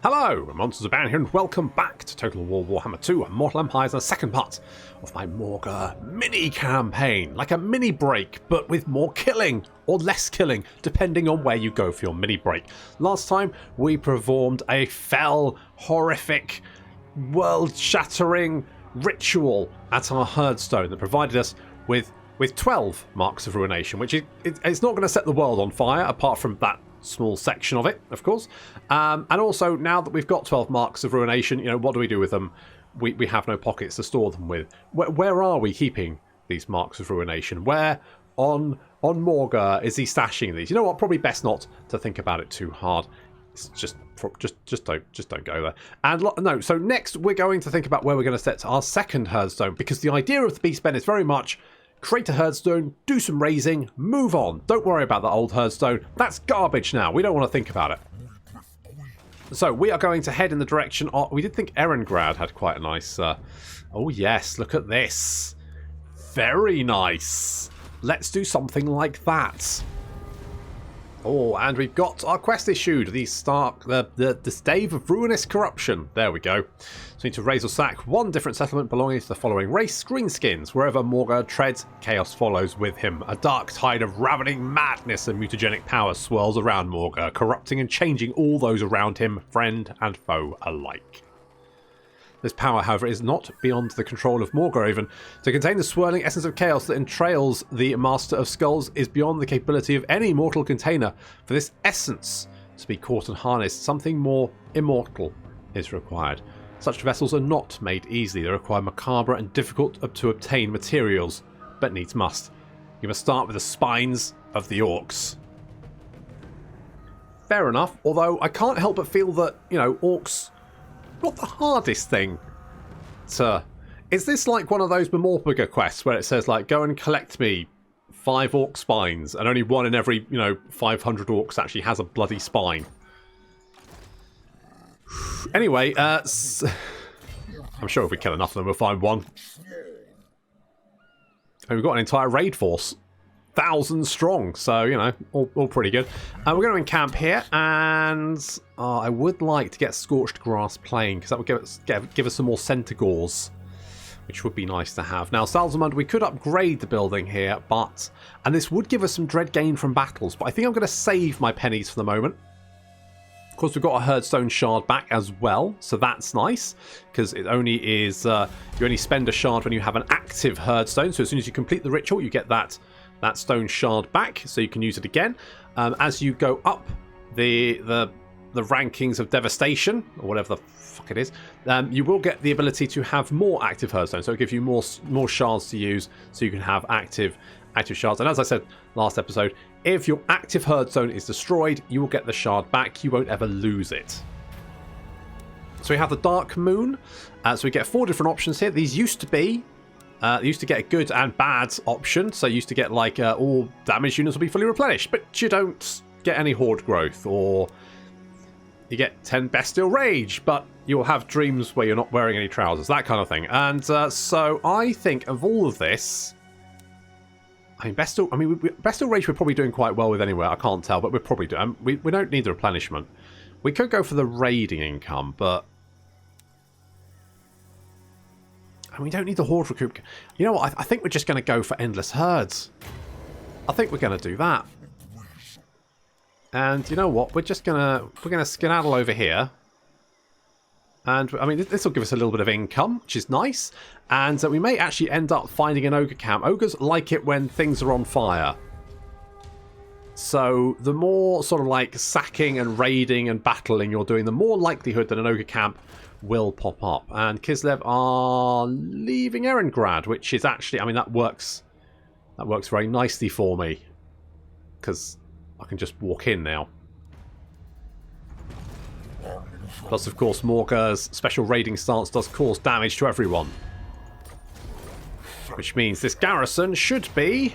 Hello, Monsters Abound here, and welcome back to Total War Warhammer 2 Mortal Empires, the second part of my Morghur mini campaign. Like a mini break, but with more killing, or less killing, depending on where you go for your mini break. Last time, we performed a fell, horrific, world-shattering ritual at our Herdstone that provided us with 12 marks of ruination, which it's not going to set the world on fire, apart from that small section of it, of course. And also, now that we've got 12 marks of ruination, you know, what do we do with them? We have no pockets to store them with. Where are we keeping these marks of ruination? Where on Morghur is he stashing these? You know what? Probably best not to think about it too hard. It's just don't go there. And no. So next, we're going to think about where we're going to set our second Herdstone, because the idea of the Beastmen is very much create a Herdstone, do some raising, move on. Don't worry about the old Herdstone. That's garbage now. We don't want to think about it. So we are going to head in the direction of... We did think Erengrad had quite a nice... oh yes, look at this. Very nice. Let's do something like that. Oh, and we've got our quest issued. The Stave of Ruinous Corruption. There we go. So we need to raise or sack one different settlement belonging to the following race: Greenskins. Wherever Morghur treads, chaos follows with him. A dark tide of ravening madness and mutagenic power swirls around Morghur, corrupting and changing all those around him, friend and foe alike. This power, however, is not beyond the control of Morghur even. To contain the swirling essence of chaos that entrails the Master of Skulls is beyond the capability of any mortal container. For this essence to be caught and harnessed, something more immortal is required. Such vessels are not made easily. They require macabre and difficult to obtain materials, but needs must. You must start with the spines of the orcs. Fair enough, although I can't help but feel that, you know, orcs... not the hardest thing to... Is this like one of those Memorpiga quests where it says, like, go and collect me 5 orc spines, and only one in every, 500 orcs actually has a bloody spine? Anyway, I'm sure if we kill enough of them, we'll find one. And we've got an entire raid force. 1,000 strong, so, all pretty good. We're going to encamp here, and I would like to get Scorched Grass playing, because that would give us some more Centaurs, which would be nice to have. Now, Salzamund, we could upgrade the building here, and this would give us some dread gain from battles, but I think I'm going to save my pennies for the moment. Of course, we've got a Herdstone shard back as well, so that's nice, because it only is, you only spend a shard when you have an active Herdstone, so as soon as you complete the ritual, you get that stone shard back, so you can use it again. As you go up the rankings of devastation, or whatever the fuck it is, you will get the ability to have more active Herdstone, so it'll give you more shards to use, so you can have active shards. And as I said last episode, if your active Herdstone is destroyed, you will get the shard back. You won't ever lose it. So we have the Dark Moon. So we get 4 different options here. These used to be... they used to get a good and bad option, so you used to get like all damage units will be fully replenished, but you don't get any horde growth, or you get 10 bestial rage, but you'll have dreams where you're not wearing any trousers, that kind of thing. And so I think of all of this, bestial rage we're probably doing quite well with anyway. I can't tell, but we're probably doing. We don't need the replenishment. We could go for the raiding income, but. And we don't need the horde recoup. You know what? I think we're just going to go for endless herds. I think we're going to do that. And you know what? We're going to skedaddle over here. And this will give us a little bit of income, which is nice. And we may actually end up finding an ogre camp. Ogres like it when things are on fire. So the more sort of like sacking and raiding and battling you're doing, the more likelihood that an ogre camp will pop up. And Kislev are leaving Erengrad, which is actually, that works very nicely for me, because I can just walk in now. Plus, of course, Morghur's special raiding stance does cause damage to everyone, which means this garrison should be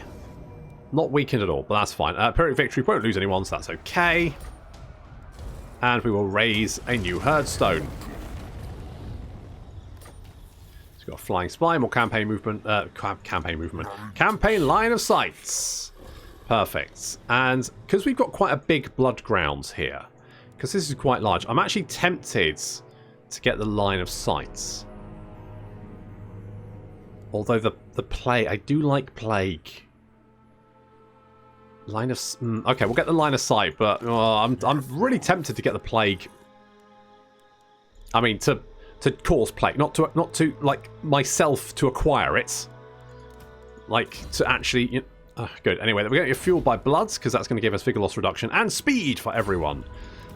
not weakened at all, but that's fine. Pyrrhic victory won't lose anyone, so that's okay. And we will raise a new Herdstone. Got a flying spy, more campaign movement, campaign line of sights. Perfect. And because we've got quite a big blood grounds here, because this is quite large. I'm actually tempted to get the line of sight. Although the plague, I do like plague. Line of okay, we'll get the line of sight, but I'm really tempted to get the plague. I mean, to cause plague, not to like myself to acquire it. Like to actually. You know, good. Anyway, we're going to get fueled by bloods because that's going to give us figure loss reduction and speed for everyone.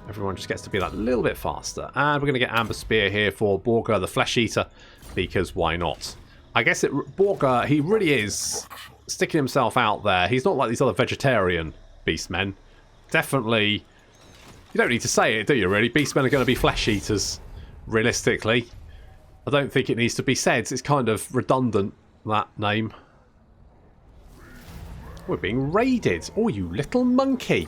Everyone just gets to be that little bit faster. And we're going to get Amber Spear here for Morghur the Flesh Eater because why not? I guess Morghur, he really is sticking himself out there. He's not like these other vegetarian beastmen. Definitely, you don't need to say it, do you, really? Beastmen are going to be flesh eaters, realistically. I don't think it needs to be said. It's kind of redundant, that name. We're being raided. Oh, you little monkey.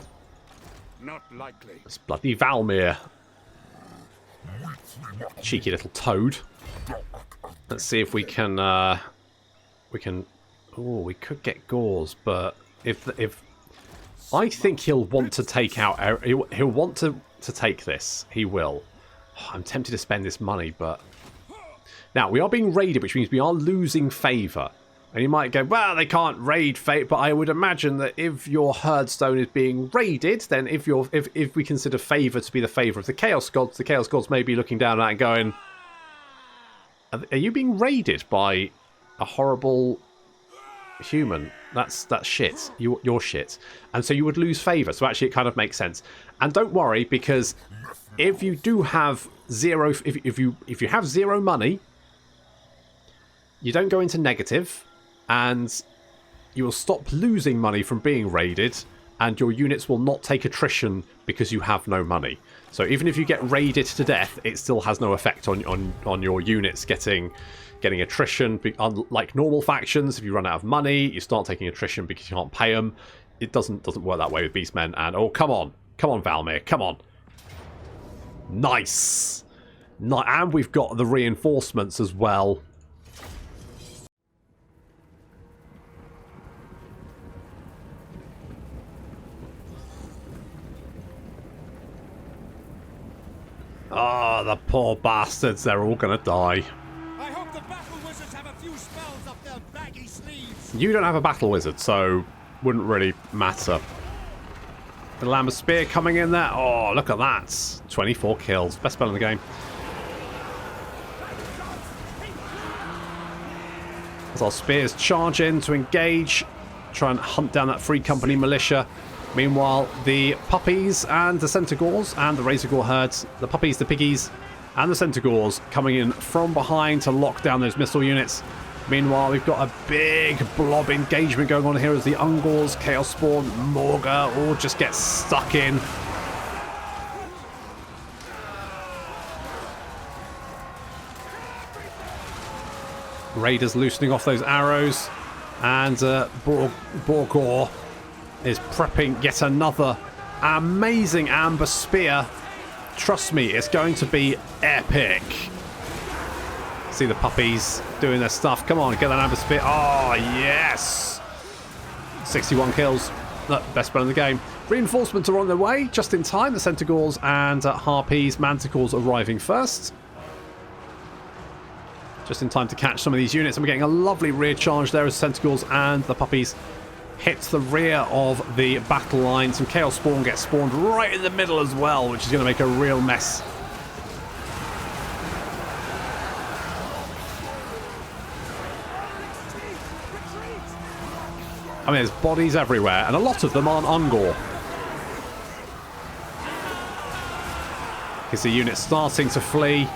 Not likely. It's bloody Valmir. Cheeky little toad. Let's see if we can. Oh, we could get Gauze, but if I think he'll want to take out. He'll want to take this. He will. Oh, I'm tempted to spend this money, but now we are being raided, which means we are losing favour. And you might go, well, they can't raid fate, but I would imagine that if your Herdstone is being raided, then if we consider favour to be the favour of the Chaos Gods may be looking down at that and going, are you being raided by a horrible human? That's shit. You're shit. And so you would lose favour. So actually it kind of makes sense. And don't worry, because if you do have zero, if you have zero money, you don't go into negative. And you will stop losing money from being raided, and your units will not take attrition because you have no money. So even if you get raided to death, it still has no effect on your units getting attrition. Unlike normal factions, if you run out of money, you start taking attrition because you can't pay them. It doesn't work that way with Beastmen. And oh, come on, Valmir, come on, nice. And we've got the reinforcements as well. Oh, the poor bastards. They're all going to die. I hope the battle wizards have a few spells up their baggy sleeves. You don't have a battle wizard, so wouldn't really matter. The Amber Spear coming in there. Oh, look at that. 24 kills. Best spell in the game. As our spears charge in to engage, try and hunt down that Free Company militia. Meanwhile, the puppies and the Centaurs and the Razorgore herds, the puppies, the piggies, and the Centaurs coming in from behind to lock down those missile units. Meanwhile, we've got a big blob engagement going on here as the Ungors, Chaos Spawn, Morghur all just get stuck in. Raiders loosening off those arrows, and Morghur is prepping yet another amazing Amber Spear. Trust me, it's going to be epic. See the puppies doing their stuff. Come on, get that Amber Spear. Oh, yes. 61 kills. Best spell in the game. Reinforcements are on their way, just in time. The Centaurs and Harpies, Manticores arriving first. Just in time to catch some of these units. And we're getting a lovely rear charge there as Centaurs and the puppies hits the rear of the battle line. Some Chaos Spawn gets spawned right in the middle as well, which is going to make a real mess. I mean, there's bodies everywhere, and a lot of them aren't Ungor. Is the unit starting to flee?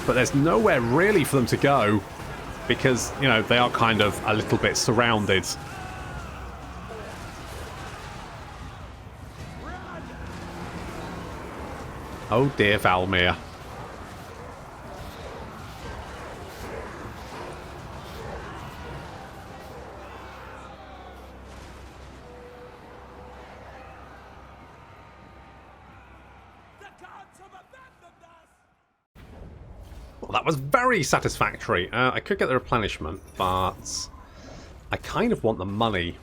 But there's nowhere really for them to go because, you know, they are kind of a little bit surrounded. Oh dear, Valmir. Well, that was very satisfactory. I could get the replenishment, but I kind of want the money.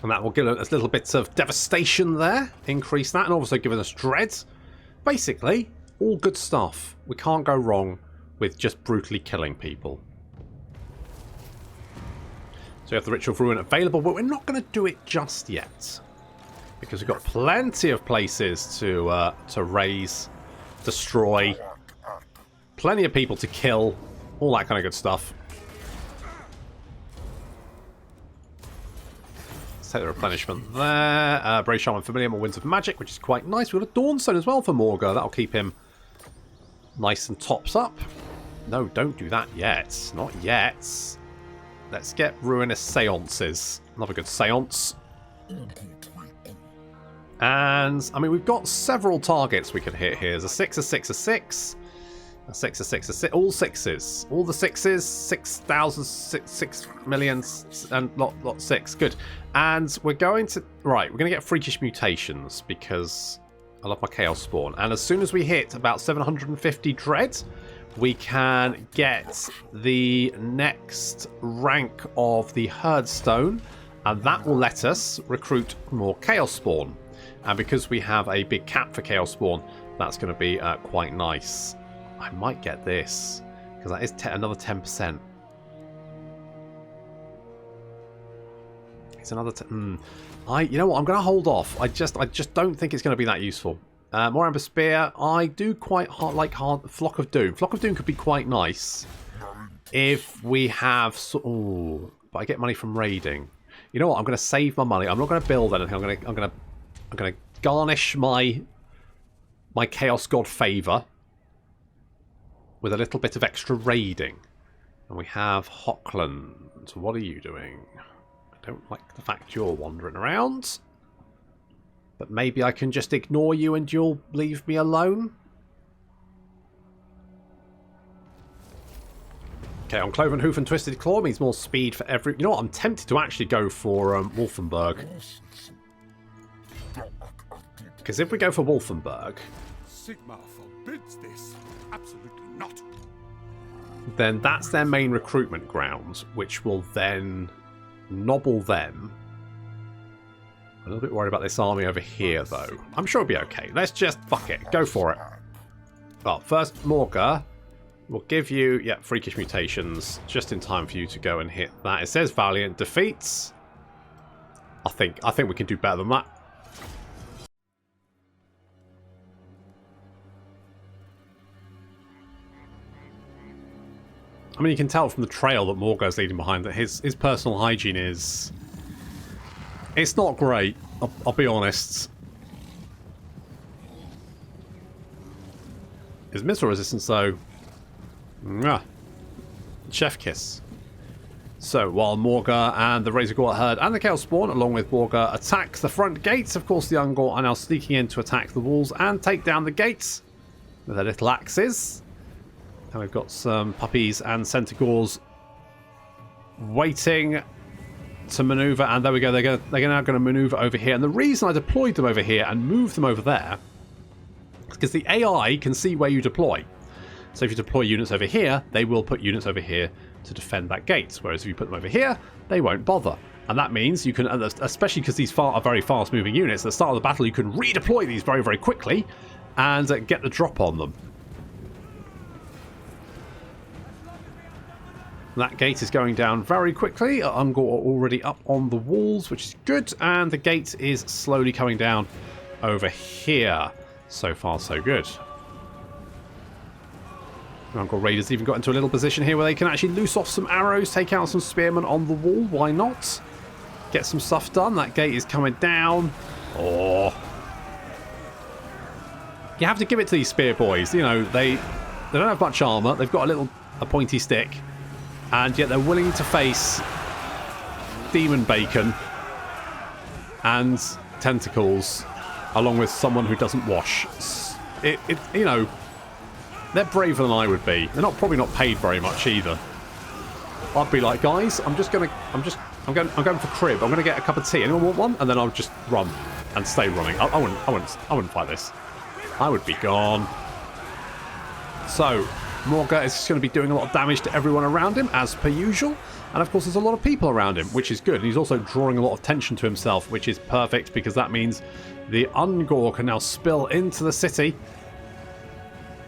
And that will give us little bits of devastation there. Increase that, and also giving us dread. Basically, all good stuff. We can't go wrong with just brutally killing people. So we have the Ritual of Ruin available, but we're not going to do it just yet. Because we've got plenty of places to raise, destroy, plenty of people to kill, all that kind of good stuff. Let's take the replenishment there. Brave Shaman Familiar, more Winds of Magic, which is quite nice. We've got a Dawnstone as well for Morghur. That'll keep him nice and tops up. No, don't do that yet. Not yet. Let's get Ruinous Seances. Another good seance. And, I mean, we've got several targets we can hit here. There's a 6, a 6, a 6. A 6, a 6, a 6. All sixes. All the sixes. 6,000, 6 million, and lot 6. Good. And we're going to... Right, we're going to get Freakish Mutations because I love my Chaos Spawn. And as soon as we hit about 750 Dread, we can get the next rank of the Herdstone. And that will let us recruit more Chaos Spawn. And because we have a big cap for Chaos Spawn, that's going to be quite nice. I might get this, because that is another 10%. It's another... you know what? I'm going to hold off. I just don't think it's going to be that useful. More Amber Spear. I do quite like Flock of Doom. Flock of Doom could be quite nice if we have... Ooh, but I get money from raiding. You know what? I'm going to save my money. I'm not going to build anything. I'm going to garnish my Chaos God favor with a little bit of extra raiding. And we have Hockland. What are you doing? I don't like the fact you're wandering around. But maybe I can just ignore you and you'll leave me alone. Okay, on Cloven Hoof and Twisted Claw means more speed for every... You know what? I'm tempted to actually go for Wolfenberg. Because if we go for Wolfenberg... Sigmar forbids this. Absolutely not. Then that's their main recruitment ground, which will then nobble them. I'm a little bit worried about this army over here, though. I'm sure it'll be okay. Let's just... Fuck it. Go for it. Well, first, Morghur. We'll give you, Freakish Mutations, just in time for you to go and hit that. It says Valiant Defeats. I think we can do better than that. I mean, you can tell from the trail that Morghur's leading behind that his personal hygiene is... It's not great, I'll be honest. His missile resistance, though... Mwah. Chef kiss. So, while Morghur and the Razorgore herd and the Chaos Spawn, along with Morghur, attack the front gates, of course the Ungor are now sneaking in to attack the walls and take down the gates with their little axes. And we've got some puppies and Centaurs waiting to maneuver, and there we go. They're now going to maneuver over here. And the reason I deployed them over here and moved them over there is because the AI can see where you deploy. So if you deploy units over here, they will put units over here to defend that gate. Whereas if you put them over here, they won't bother. And that means you can, especially because these are very fast-moving units, at the start of the battle you can redeploy these very, very quickly and get the drop on them. That gate is going down very quickly. Ungor are already up on the walls, which is good. And the gate is slowly coming down over here. So far, so good. Ungor Raiders even got into a little position here where they can actually loose off some arrows, take out some spearmen on the wall. Why not? Get some stuff done. That gate is coming down. Oh. You have to give it to these spear boys. You know, they don't have much armor. They've got a pointy stick. And yet they're willing to face demon bacon and tentacles along with someone who doesn't wash. You know, they're braver than I would be. They're probably not paid very much either. I'd be like, guys, I'm going for crib. I'm going to get a cup of tea. Anyone want one? And then I'll just run and stay running. I wouldn't fight this. I would be gone. So Morghur is just going to be doing a lot of damage to everyone around him, as per usual. And of course there's a lot of people around him, which is good. And he's also drawing a lot of attention to himself, which is perfect, because that means the Ungor can now spill into the city,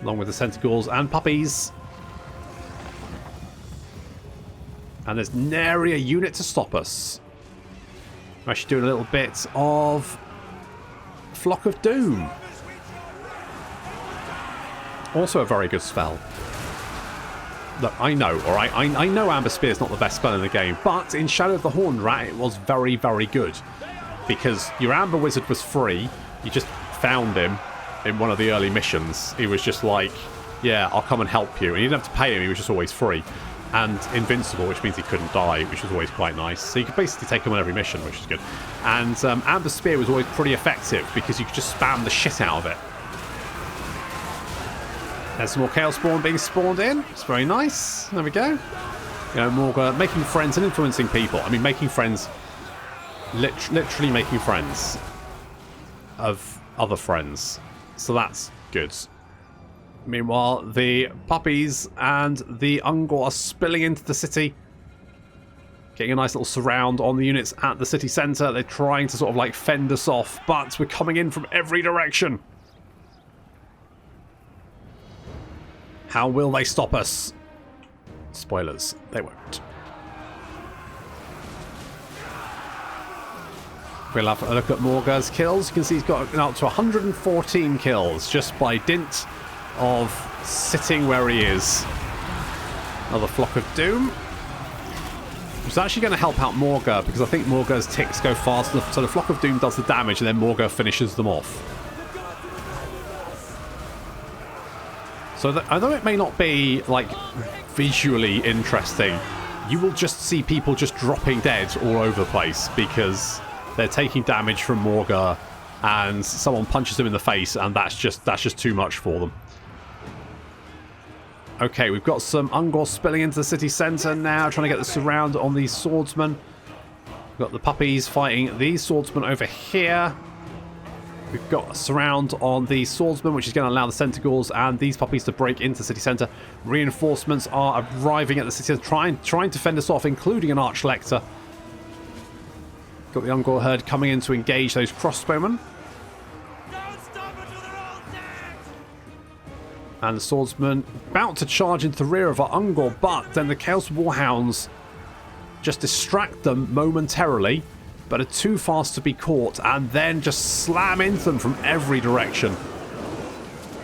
along with the Centaurs and puppies. And there's nary a unit to stop us. I'm actually doing a little bit of Flock of Doom. Also a very good spell. Look, I know, alright? I know Amber Spear's not the best spell in the game, but in Shadow of the Horned Rat it was very, very good. Because your Amber Wizard was free, you just found him in one of the early missions. He was just like, yeah, I'll come and help you. And you didn't have to pay him, he was just always free. And invincible, which means he couldn't die, which was always quite nice. So you could basically take him on every mission, which is good. And Amber Spear was always pretty effective, because you could just spam the shit out of it. There's some more Chaos Spawn being spawned in. It's very nice. There we go. You know, Morghur making friends and influencing people. I mean, making friends... literally making friends of other friends. So that's good. Meanwhile, the puppies and the Ungor are spilling into the city. Getting a nice little surround on the units at the city centre. They're trying to sort of like fend us off, but we're coming in from every direction. How will they stop us? Spoilers, they won't. We'll have a look at Morghur's kills. You can see he's got up to 114 kills just by dint of sitting where he is. Another Flock of Doom. Which is actually going to help out Morghur, because I think Morghur's ticks go fast enough. So the Flock of Doom does the damage and then Morghur finishes them off. So that, although it may not be, like, visually interesting, you will just see people just dropping dead all over the place because they're taking damage from Morghur and someone punches them in the face, and that's just too much for them. Okay, we've got some Ungor spilling into the city centre now, trying to get the surround on these swordsmen. We've got the puppies fighting these swordsmen over here. We've got a surround on the swordsman, which is going to allow the Centaurs and these puppies to break into the city centre. Reinforcements are arriving at the city centre, trying to fend us off, including an Archlector. Got the Ungor herd coming in to engage those crossbowmen. Don't stop until they're all dead! And the swordsman about to charge into the rear of our Ungor, but then the Chaos Warhounds just distract them momentarily, but are too fast to be caught, and then just slam into them from every direction,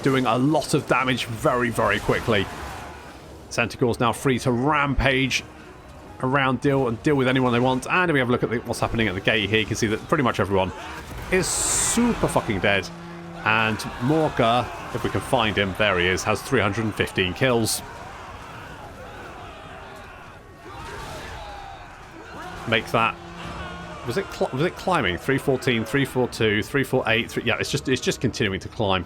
doing a lot of damage very, very quickly. Centaur's now free to rampage around, deal with anyone they want. And if we have a look at what's happening at the gate here, you can see that pretty much everyone is super fucking dead. And Morghur, if we can find him, there he is, has 315 kills. Make that... Was it climbing? 314, 342, 348... yeah, it's just continuing to climb.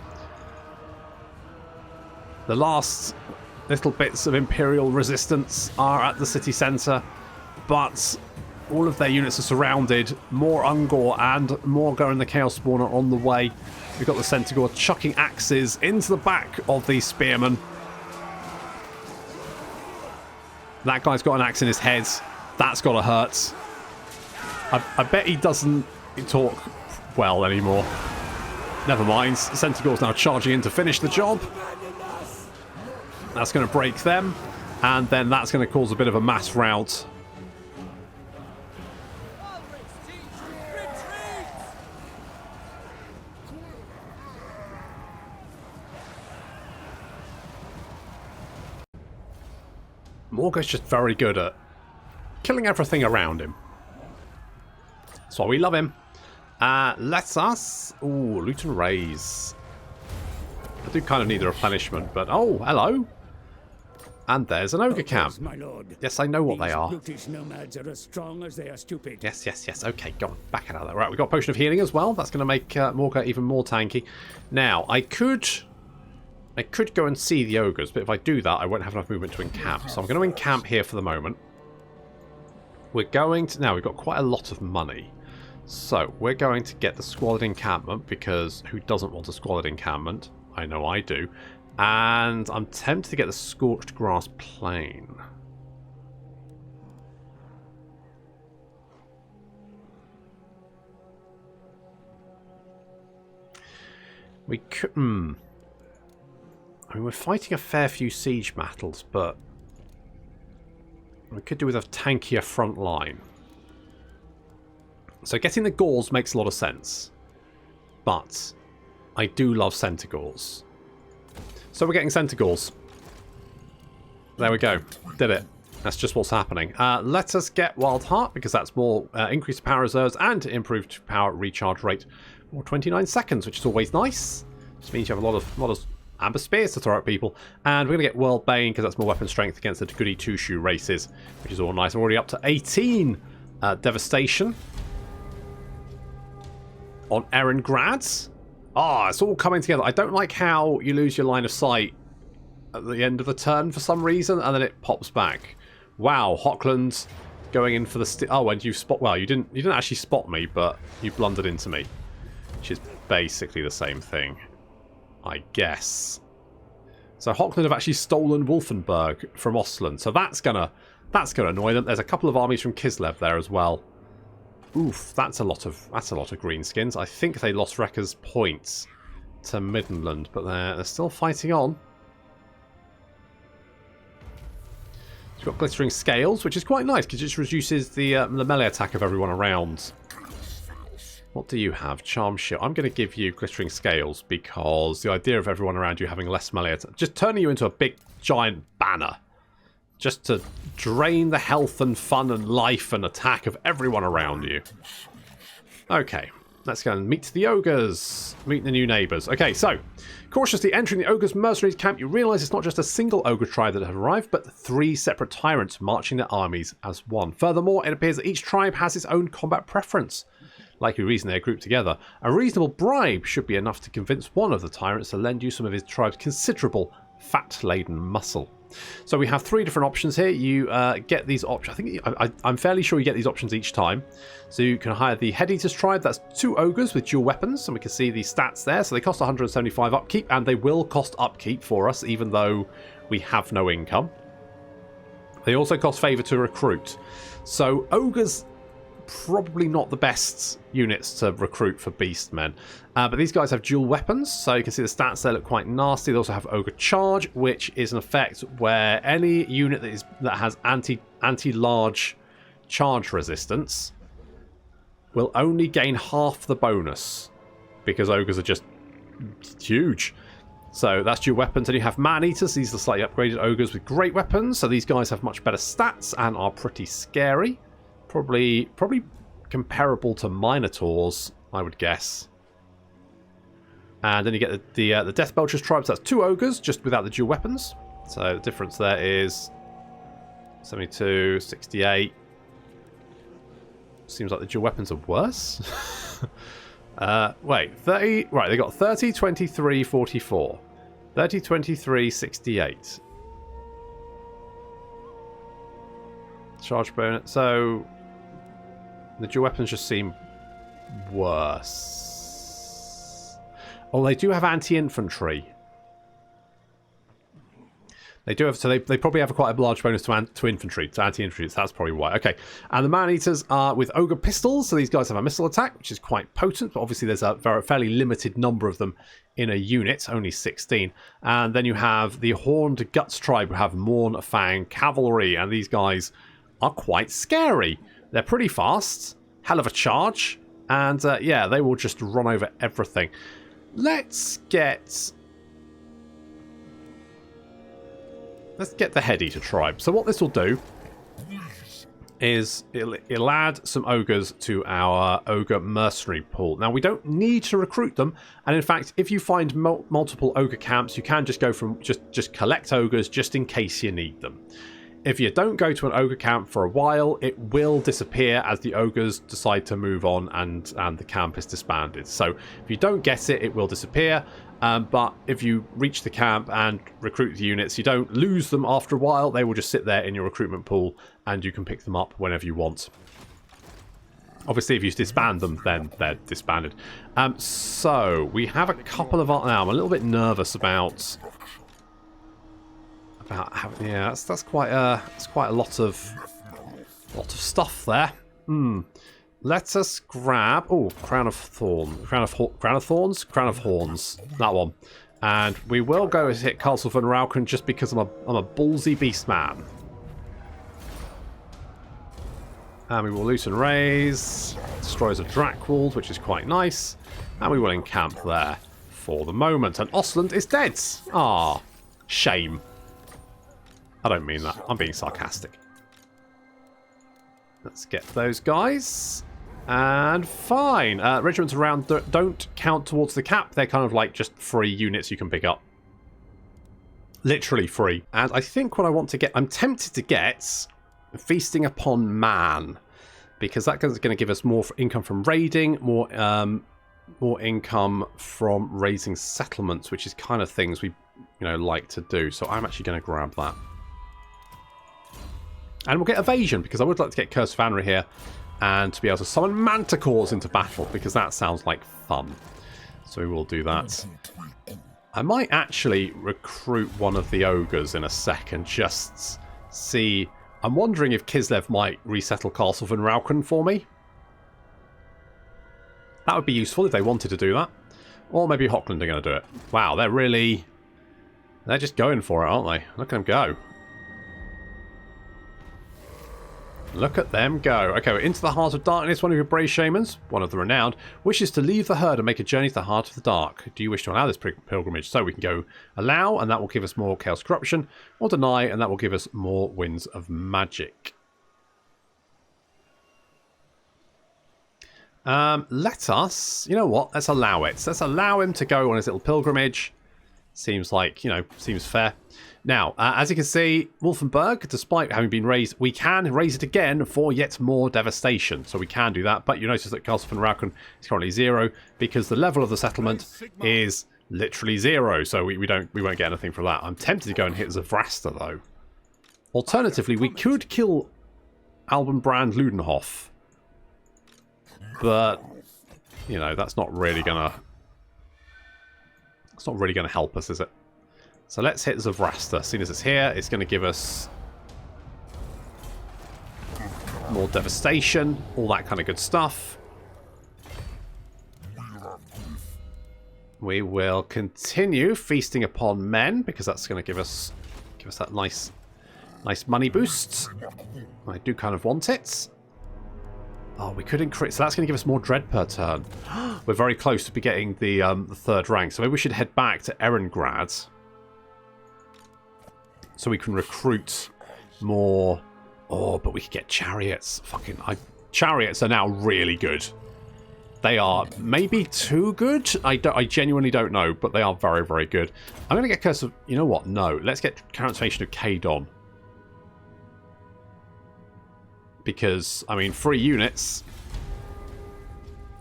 The last little bits of Imperial resistance are at the city centre, but all of their units are surrounded. More Ungor and Morghur and the Chaos Spawn are on the way. We've got the Centaur chucking axes into the back of these spearmen. That guy's got an axe in his head. That's got to hurt. I bet he doesn't talk well anymore. Never mind. Centaur's now charging in to finish the job. That's going to break them. And then that's going to cause a bit of a mass rout. Morghur's just very good at killing everything around him. That's why we love him. Let's us... Ooh, loot and raise. I do kind of need a replenishment, but... Oh, hello. And there's an ogre camp. My lord. Yes, I know what they are. Brutish nomads are as strong as they are stupid. Yes. Okay, go on. Back out of that. Right, we've got a potion of healing as well. That's going to make Morghur even more tanky. Now, I could go and see the ogres, but if I do that, I won't have enough movement to encamp. So I'm going to encamp here for the moment. We're going to... Now, we've got quite a lot of money. So, we're going to get the squalid encampment, because who doesn't want a squalid encampment? I know I do. And I'm tempted to get the scorched grass plain. We could... I mean, we're fighting a fair few siege battles, but we could do with a tankier front line. So getting the Gauls makes a lot of sense. But I do love Centaurs. So we're getting Centaurs. There we go. Did it. That's just what's happening. Let us get Wild Heart, because that's more increased power reserves and improved power recharge rate for 29 seconds, which is always nice. Which means you have a lot of amber spears to throw at people. And we're going to get World Bane, because that's more weapon strength against the goody two-shoe races, which is all nice. We're already up to 18 devastation on Erengrad. Ah, it's all coming together. I don't like how you lose your line of sight at the end of the turn for some reason, and then it pops back. Wow, Hochland going in for the oh, and you spot. Well, you didn't actually spot me, but you blundered into me, which is basically the same thing, I guess. So Hochland have actually stolen Wolfenburg from Ostland, so that's gonna annoy them. There's a couple of armies from Kislev there as well. Oof, that's a lot of greenskins. I think they lost Wrecker's points to Middenland, but they're still fighting on. You've got Glittering Scales, which is quite nice because it just reduces the melee attack of everyone around. What do you have? Charm Shield. I'm going to give you Glittering Scales because the idea of everyone around you having less melee attack, just turning you into a big giant banner, just to drain the health and fun and life and attack of everyone around you. Okay, let's go and meet the ogres. Meet the new neighbours. Okay, so, cautiously entering the Ogre's Mercenaries camp, you realise it's not just a single ogre tribe that have arrived, but 3 separate tyrants marching their armies as one. Furthermore, it appears that each tribe has its own combat preference. Likely reason they're grouped together. A reasonable bribe should be enough to convince one of the tyrants to lend you some of his tribe's considerable fat-laden muscle. So we have 3 different options here. You get these options. I think I'm fairly sure you get these options each time. So you can hire the Head Eaters tribe. That's 2 ogres with dual weapons, and we can see the stats there. So they cost 175 upkeep, and they will cost upkeep for us, even though we have no income. They also cost favour to recruit. So ogres, probably not the best units to recruit for Beastmen. But these guys have dual weapons, so you can see the stats there look quite nasty. They also have Ogre Charge, which is an effect where any unit that has anti-large charge resistance will only gain half the bonus, because ogres are just huge. So that's dual weapons. And you have Man-Eaters. These are slightly upgraded ogres with great weapons. So these guys have much better stats and are pretty scary. Probably comparable to Minotaurs, I would guess. And then you get the Death Belchers tribes. That's 2 ogres, just without the dual weapons. So the difference there is 72, 68. Seems like the dual weapons are worse. Wait, 30. Right, they got 30, 23, 44. 30, 23, 68. Charge bonus. So the dual weapons just seem worse. Oh, they do have anti-infantry. They do have, so they probably have quite a large bonus to infantry, to anti-infantry, so that's probably why. Okay, and the Man-Eaters are with Ogre Pistols, so these guys have a missile attack, which is quite potent, but obviously there's a fairly limited number of them in a unit, only 16. And then you have the Horned Guts tribe, who have Morn Fang Cavalry, and these guys are quite scary. They're pretty fast, hell of a charge, and yeah, they will just run over everything. Let's get the Head Eater tribe. So what this will do is it'll add some ogres to our Ogre Mercenary pool. Now, we don't need to recruit them, and in fact, if you find multiple ogre camps, you can just go from just collect ogres just in case you need them. If you don't go to an ogre camp for a while, it will disappear as the ogres decide to move on and the camp is disbanded. So if you don't get it, it will disappear. But if you reach the camp and recruit the units, you don't lose them after a while. They will just sit there in your recruitment pool and you can pick them up whenever you want. Obviously, if you disband them, then they're disbanded. So we have a couple of... Now, I'm a little bit nervous about having... Yeah, that's quite a lot of stuff there. let us grab... Oh, Crown of Thorns. Crown of Thorns? Crown of Horns. That one. And we will go and hit Castle von Rauken just because I'm a ballsy beast man. And we will loot and raise. Destroys a Drakwold, which is quite nice. And we will encamp there for the moment. And Ostland is dead. Ah, shame. I don't mean that. I'm being sarcastic. Let's get those guys. And fine. Regiments around don't count towards the cap. They're kind of like just free units you can pick up. Literally free. And I think what I want to get... I'm tempted to get Feasting Upon Man. Because that's going to give us more income from raiding, more income from raising settlements, which is kind of things we like to do. So I'm actually going to grab that. And we'll get evasion, because I would like to get Curse of Anra here. And to be able to summon manticores into battle, because that sounds like fun. So we will do that. I might actually recruit one of the ogres in a sec and just see... I'm wondering if Kislev might resettle Castle von Rauken for me. That would be useful if they wanted to do that. Or maybe Hochland are going to do it. Wow, they're just going for it, aren't they? Look at them go. Look at them go. Okay, we're into the Heart of Darkness. One of your brave shamans, one of the renowned, wishes to leave the herd and make a journey to the Heart of the Dark. Do you wish to allow this pilgrimage? So we can go allow, and that will give us more Chaos Corruption, or deny, and that will give us more Winds of Magic. Let us... You know what? Let's allow it. Let's allow him to go on his little pilgrimage. Seems like, seems fair. Now, as you can see, Wolfenburg, despite having been raised, we can raise it again for yet more devastation. So we can do that. But you notice that Castle von Rauken is currently 0 because the level of the settlement is literally 0. So we won't get anything from that. I'm tempted to go and hit Zavrasta, though. Alternatively, we could kill Albenbrand Ludenhof. But, that's not really gonna... It's not really going to help us, is it? So let's hit Zavrasta. As soon as it's here, it's going to give us more devastation, all that kind of good stuff. We will continue feasting upon men because that's going to give us that nice money boost. I do kind of want it. Oh, we could increase. So that's going to give us more dread per turn. We're very close to be getting the third rank. So maybe we should head back to Erengrad. So we can recruit more. Oh, but we could get chariots. Chariots are now really good. They are maybe too good. I genuinely don't know, but they are very, very good. I'm going to get Curse of... You know what? No. Let's get Transformation of Kadon. Because, free units.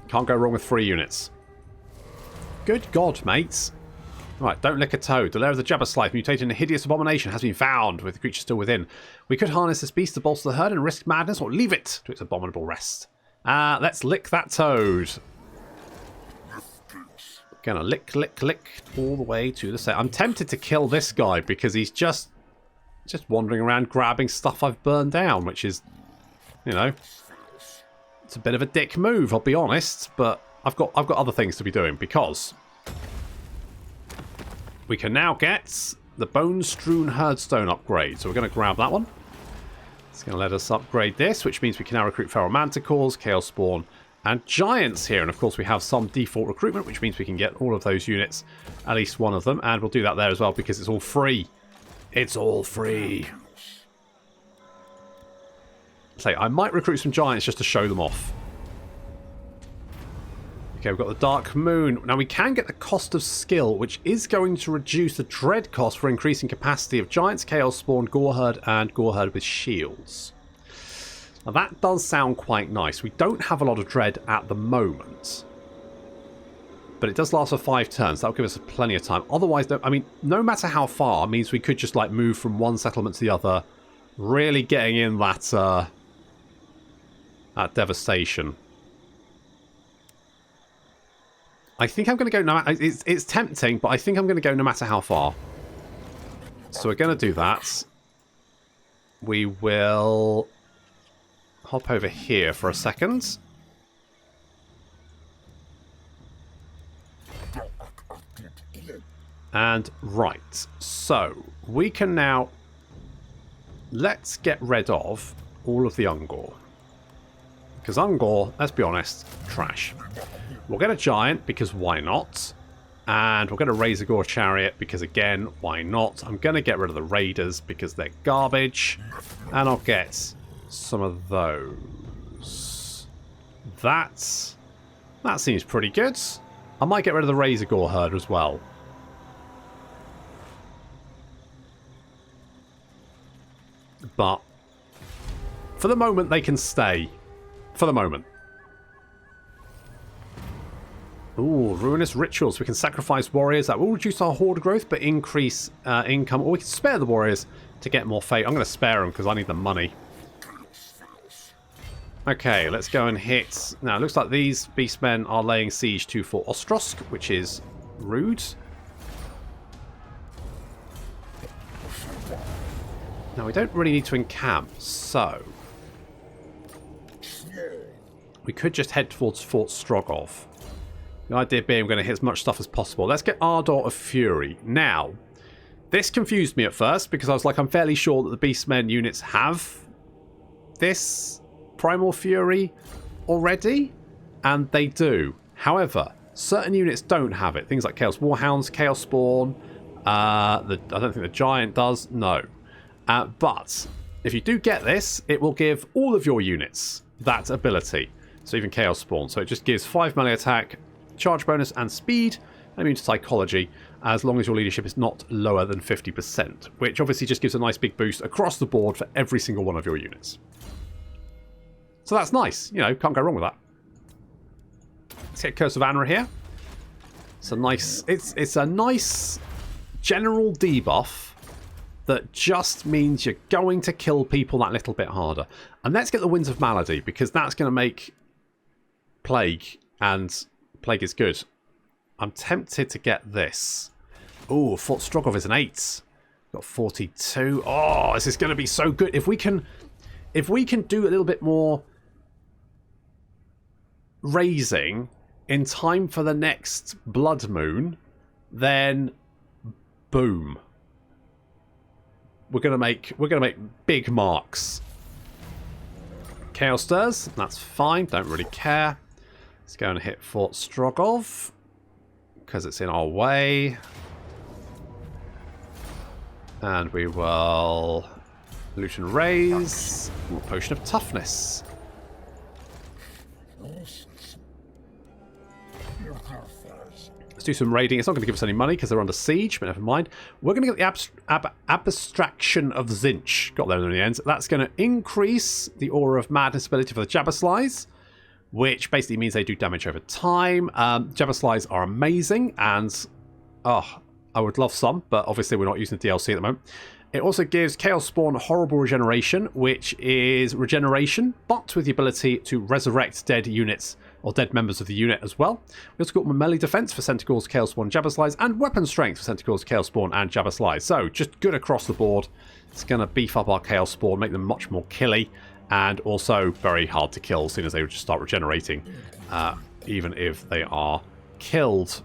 Can't go wrong with free units. Good God, mates. Right, don't lick a toad. The lair of the Jabberslythe, mutated in a hideous abomination, has been found, with the creature still within. We could harness this beast to bolster the herd and risk madness, or leave it to its abominable rest. Let's lick that toad. Gonna lick all the way to the set. I'm tempted to kill this guy because he's just wandering around grabbing stuff I've burned down, which is, it's a bit of a dick move, I'll be honest, but I've got other things to be doing because we can now get the Bone-Strewn Herdstone upgrade. So we're going to grab that one. It's going to let us upgrade this, which means we can now recruit Feral Manticores, Chaos Spawn, and Giants here. And of course we have some default recruitment, which means we can get all of those units, at least one of them. And we'll do that there as well because it's all free. It's all free. So I might recruit some Giants just to show them off. Okay, we've got the Dark Moon. Now, we can get the cost of skill, which is going to reduce the dread cost for increasing capacity of Giants, Chaos Spawn, Goreherd, and Goreherd with shields. Now, that does sound quite nice. We don't have a lot of dread at the moment. But it does last for 5 turns. That'll give us plenty of time. Otherwise, no matter how far, means we could just, move from one settlement to the other, really getting in that devastation. I think I'm going to go... It's tempting, but I think I'm going to go no matter how far. So we're going to do that. We will hop over here for a second. And right, so we can now... Let's get rid of all of the Ungor. Because Ungor, let's be honest, trash. We'll get a Giant, because why not? And we'll get a Razorgore Chariot, because again, why not? I'm going to get rid of the Raiders, because they're garbage. And I'll get some of those. That seems pretty good. I might get rid of the Razorgore Herd as well. But for the moment, they can stay. For the moment. Ooh, Ruinous Rituals. We can sacrifice warriors. That will reduce our horde growth, but increase income. Or we can spare the warriors to get more fate. I'm going to spare them because I need the money. Okay, let's go and hit... Now, it looks like these beastmen are laying siege to Fort Ostrosk, which is rude. Now, we don't really need to encamp, so... we could just head towards Fort Strogov. The idea being we're going to hit as much stuff as possible. Let's get Ardor of Fury. Now, this confused me at first because I was like, I'm fairly sure that the Beastmen units have this Primal Fury already, and they do. However, certain units don't have it. Things like Chaos Warhounds, Chaos Spawn. I don't think the Giant does. No. But if you do get this, it will give all of your units that ability. So even Chaos Spawn. So it just gives 5 melee attack, charge bonus, and speed, and immune to psychology, as long as your leadership is not lower than 50%, which obviously just gives a nice big boost across the board for every single one of your units. So that's nice. You know, can't go wrong with that. Let's get Curse of Anra here. It's a nice... It's a nice general debuff that just means you're going to kill people that little bit harder. And let's get the Winds of Malady, because that's going to make Plague, and Plague is good. I'm tempted to get this. Ooh, Fort Strogov is an 8. Got 42. Oh, this is going to be so good. If we can do a little bit more raising in time for the next Blood Moon, then boom. We're gonna make big marks. Chaos Stirs, that's fine, don't really care. Let's go and hit Fort Strogov, because it's in our way. And we will loot and raise. Ooh, Potion of Toughness. Let's do some raiding. It's not going to give us any money because they're under siege, but never mind. We're going to get the Abstraction of Zinch. Got there in the end. That's going to increase the Aura of Madness ability for the Jabberslies, which basically means they do damage over time. Jabberslies are amazing, and I would love some, but obviously we're not using the DLC at the moment. It also gives Chaos Spawn Horrible Regeneration, which is regeneration, but with the ability to resurrect dead units or dead members of the unit as well. We also got melee defense for Centaurs, Chaos Spawn, Jabberslies, and weapon strength for Centaurs, Chaos Spawn, and Jabberslies. So just good across the board. It's going to beef up our Chaos Spawn, make them much more killy, and also very hard to kill as soon as they just start regenerating, even if they are killed.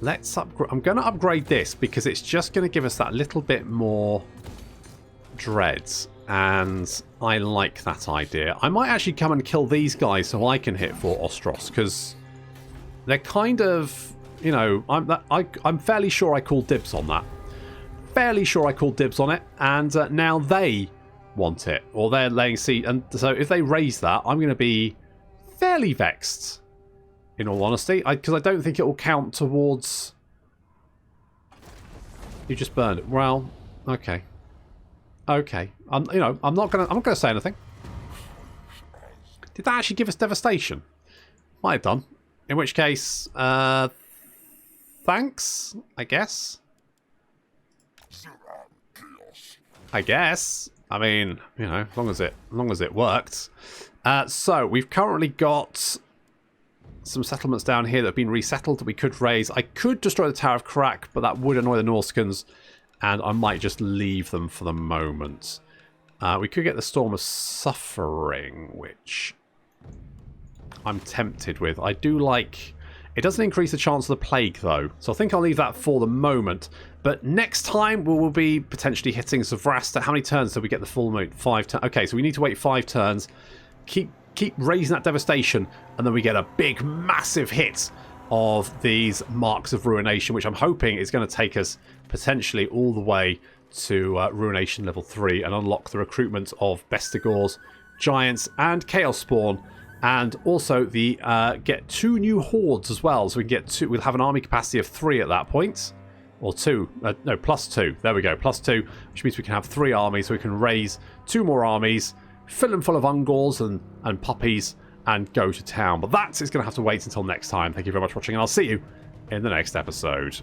Let's upgrade. I'm going to upgrade this because it's just going to give us that little bit more dread, and I like that idea. I might actually come and kill these guys so I can hit Fort Ostros, because they're kind of, you know, I'm fairly sure I called dibs on that. Fairly sure I called dibs on it, and now they want it, or they're laying siege. And so if they raise that, I'm going to be fairly vexed, in all honesty, because I don't think it will count towards... You just burned it. Well, okay. Okay. I'm not gonna say anything. Did that actually give us devastation? Might have done. In which case, thanks, I guess. I guess. I mean, you know, as long as it worked. So we've currently got some settlements down here that have been resettled that we could raise. I could destroy the Tower of Crack, but that would annoy the Norskans, and I might just leave them for the moment. We could get the Storm of Suffering, which I'm tempted with. I do like... It doesn't increase the chance of the plague, though. So I think I'll leave that for the moment. But next time, we will be potentially hitting Zavrasta. How many turns do we get the full moon? 5 turns. Okay, so we need to wait 5 turns. Keep raising that devastation, and then we get a big, massive hit of these Marks of Ruination, which I'm hoping is going to take us potentially all the way to Ruination level 3 and unlock the recruitment of Bestigors, Giants, and Chaos Spawn. And also the get 2 new hordes as well. So we can get 2. We'll have an army capacity of 3 at that point. Or 2. No, +2. There we go. +2. Which means we can have 3 armies. So we can raise 2 more armies, fill them full of Ungors and puppies, and go to town. But that is going to have to wait until next time. Thank you very much for watching, and I'll see you in the next episode.